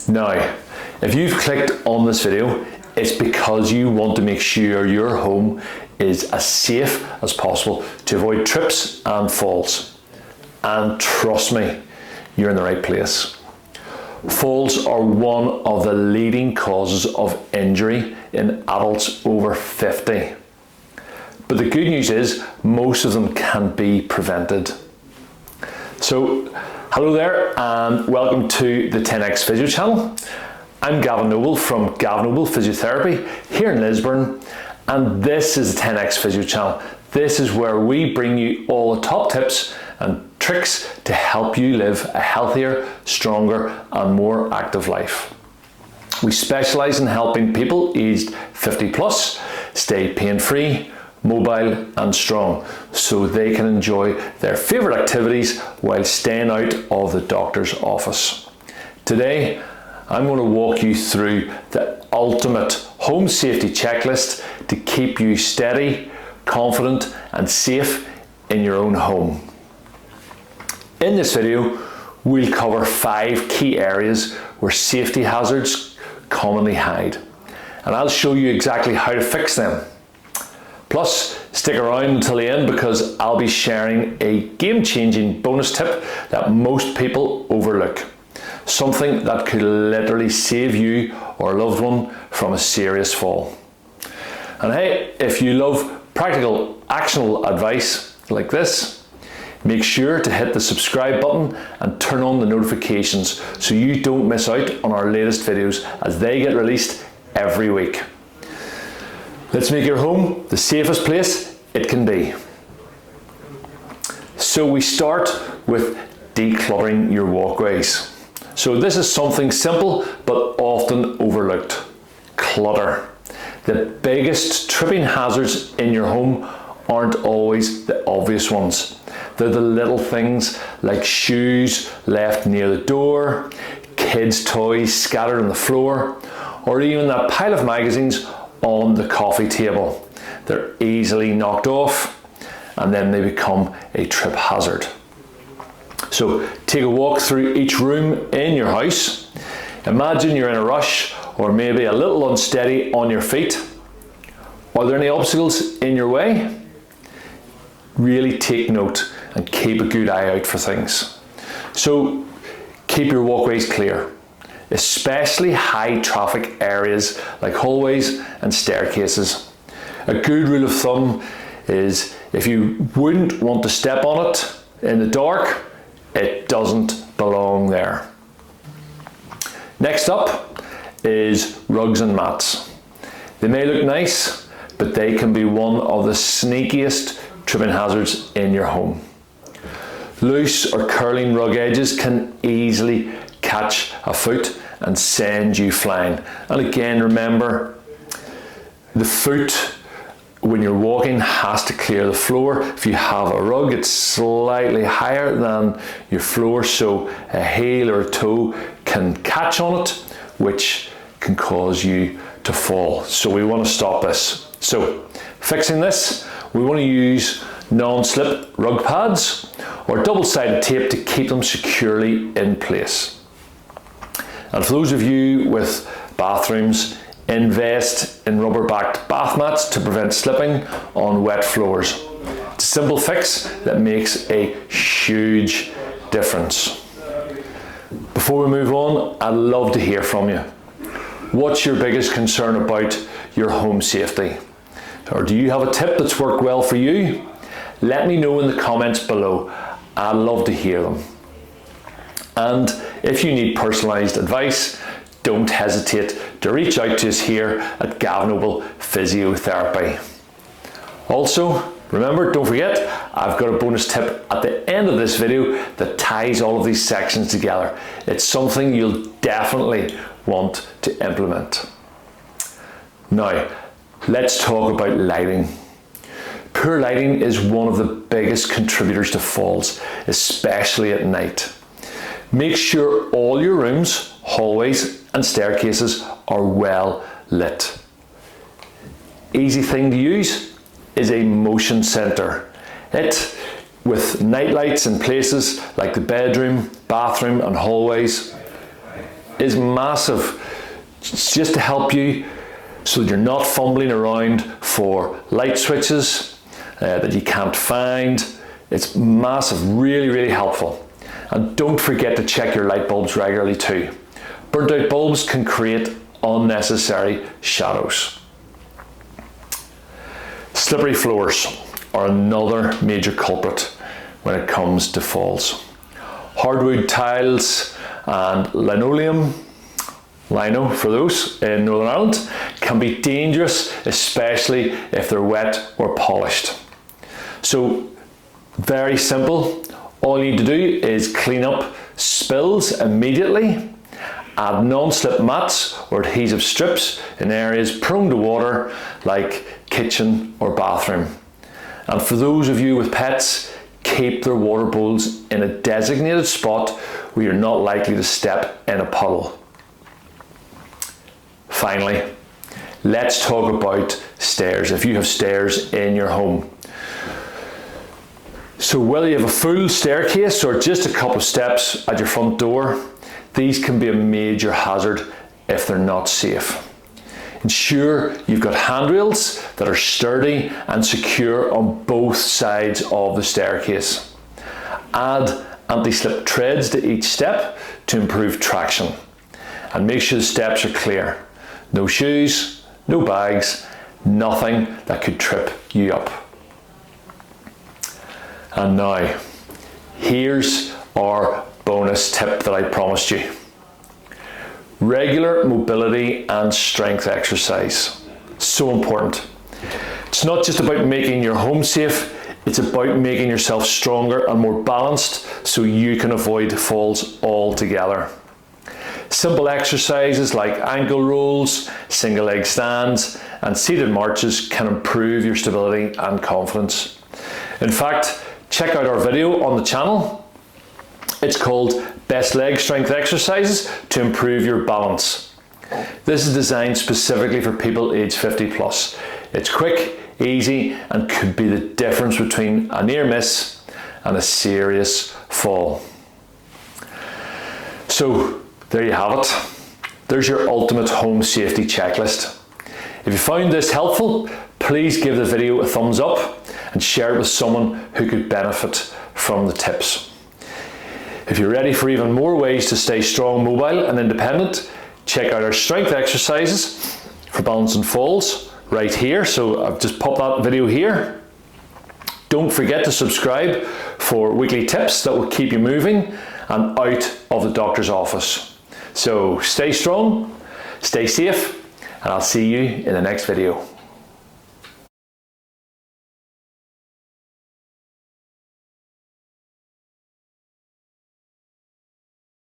Now, if you've clicked on this video, it's because you want to make sure your home is as safe as possible to avoid trips and falls. And trust me, you're in the right place. Falls are one of the leading causes of injury in adults over 50. But the good news is most of them can be prevented. So, hello there and welcome to the 10X Physio channel. I'm Gavin Noble from Gavin Noble Physiotherapy here in Lisburn, and this is the 10X Physio channel. This is where we bring you all the top tips and tricks to help you live a healthier, stronger and more active life. We specialise in helping people aged 50 plus stay pain-free, mobile and strong so they can enjoy their favourite activities while staying out of the doctor's office. Today I'm going to walk you through the ultimate home safety checklist to keep you steady, confident and safe in your own home. In this video we'll cover 5 key areas where safety hazards commonly hide, and I'll show you exactly how to fix them. Plus, stick around until the end because I'll be sharing a game-changing bonus tip that most people overlook. Something that could literally save you or a loved one from a serious fall. And hey, if you love practical, actionable advice like this, make sure to hit the subscribe button and turn on the notifications so you don't miss out on our latest videos as they get released every week. Let's make your home the safest place it can be. So we start with decluttering your walkways. So this is something simple but often overlooked. Clutter. The biggest tripping hazards in your home aren't always the obvious ones. They're the little things like shoes left near the door, kids' toys scattered on the floor, or even that pile of magazines on the coffee table. They're easily knocked off and then they become a trip hazard. So take a walk through each room in your house. Imagine you're in a rush or maybe a little unsteady on your feet. Are there any obstacles in your way? Really take note and keep a good eye out for things. So keep your walkways clear, especially high traffic areas like hallways and staircases. A good rule of thumb is if you wouldn't want to step on it in the dark, it doesn't belong there. Next up is rugs and mats. They may look nice, but they can be one of the sneakiest tripping hazards in your home. Loose or curling rug edges can easily catch a foot and send you flying. And again, remember, the foot when you're walking has to clear the floor. If you have a rug, it's slightly higher than your floor, so a heel or a toe can catch on it, which can cause you to fall. So we want to stop this. So fixing this, we want to use non-slip rug pads or double-sided tape to keep them securely in place. And for those of you with bathrooms, invest in rubber-backed bath mats to prevent slipping on wet floors. It's a simple fix that makes a huge difference. Before we move on, I'd love to hear from you. What's your biggest concern about your home safety? Or do you have a tip that's worked well for you? Let me know in the comments below. I'd love to hear them. And if you need personalised advice, don't hesitate to reach out to us here at Gavin Noble Physiotherapy. Also, remember, don't forget, I've got a bonus tip at the end of this video that ties all of these sections together. It's something you'll definitely want to implement. Now, let's talk about lighting. Poor lighting is one of the biggest contributors to falls, especially at night. Make sure all your rooms, hallways and staircases are well lit. Easy thing to use is a motion sensor. It, with night lights in places like the bedroom, bathroom and hallways, is massive. It's just to help you so that you're not fumbling around for light switches that you can't find. It's massive, really, really helpful. And don't forget to check your light bulbs regularly too. Burnt out bulbs can create unnecessary shadows. Slippery floors are another major culprit when it comes to falls. Hardwood tiles and lino for those in Northern Ireland, can be dangerous, especially if they're wet or polished. So, very simple. All you need to do is clean up spills immediately, add non-slip mats or adhesive strips in areas prone to water like kitchen or bathroom. And for those of you with pets, keep their water bowls in a designated spot where you're not likely to step in a puddle. Finally, let's talk about stairs, if you have stairs in your home. So whether you have a full staircase or just a couple of steps at your front door, these can be a major hazard if they're not safe. Ensure you've got handrails that are sturdy and secure on both sides of the staircase. Add anti-slip treads to each step to improve traction. And make sure the steps are clear. No shoes, no bags, nothing that could trip you up. And now, here's our bonus tip that I promised you. Regular mobility and strength exercise. So important. It's not just about making your home safe, it's about making yourself stronger and more balanced so you can avoid falls altogether. Simple exercises like ankle rolls, single leg stands, and seated marches can improve your stability and confidence. In fact, check out our video on the channel. It's called Best Leg Strength Exercises to Improve Your Balance. This is designed specifically for people aged 50 plus. It's quick, easy, and could be the difference between a near miss and a serious fall. So there you have it. There's your ultimate home safety checklist. If you found this helpful, please give the video a thumbs up and share it with someone who could benefit from the tips. If you're ready for even more ways to stay strong, mobile and independent, check out our strength exercises for balance and falls right here. So I've just popped that video here. Don't forget to subscribe for weekly tips that will keep you moving and out of the doctor's office. So stay strong, stay safe, and I'll see you in the next video.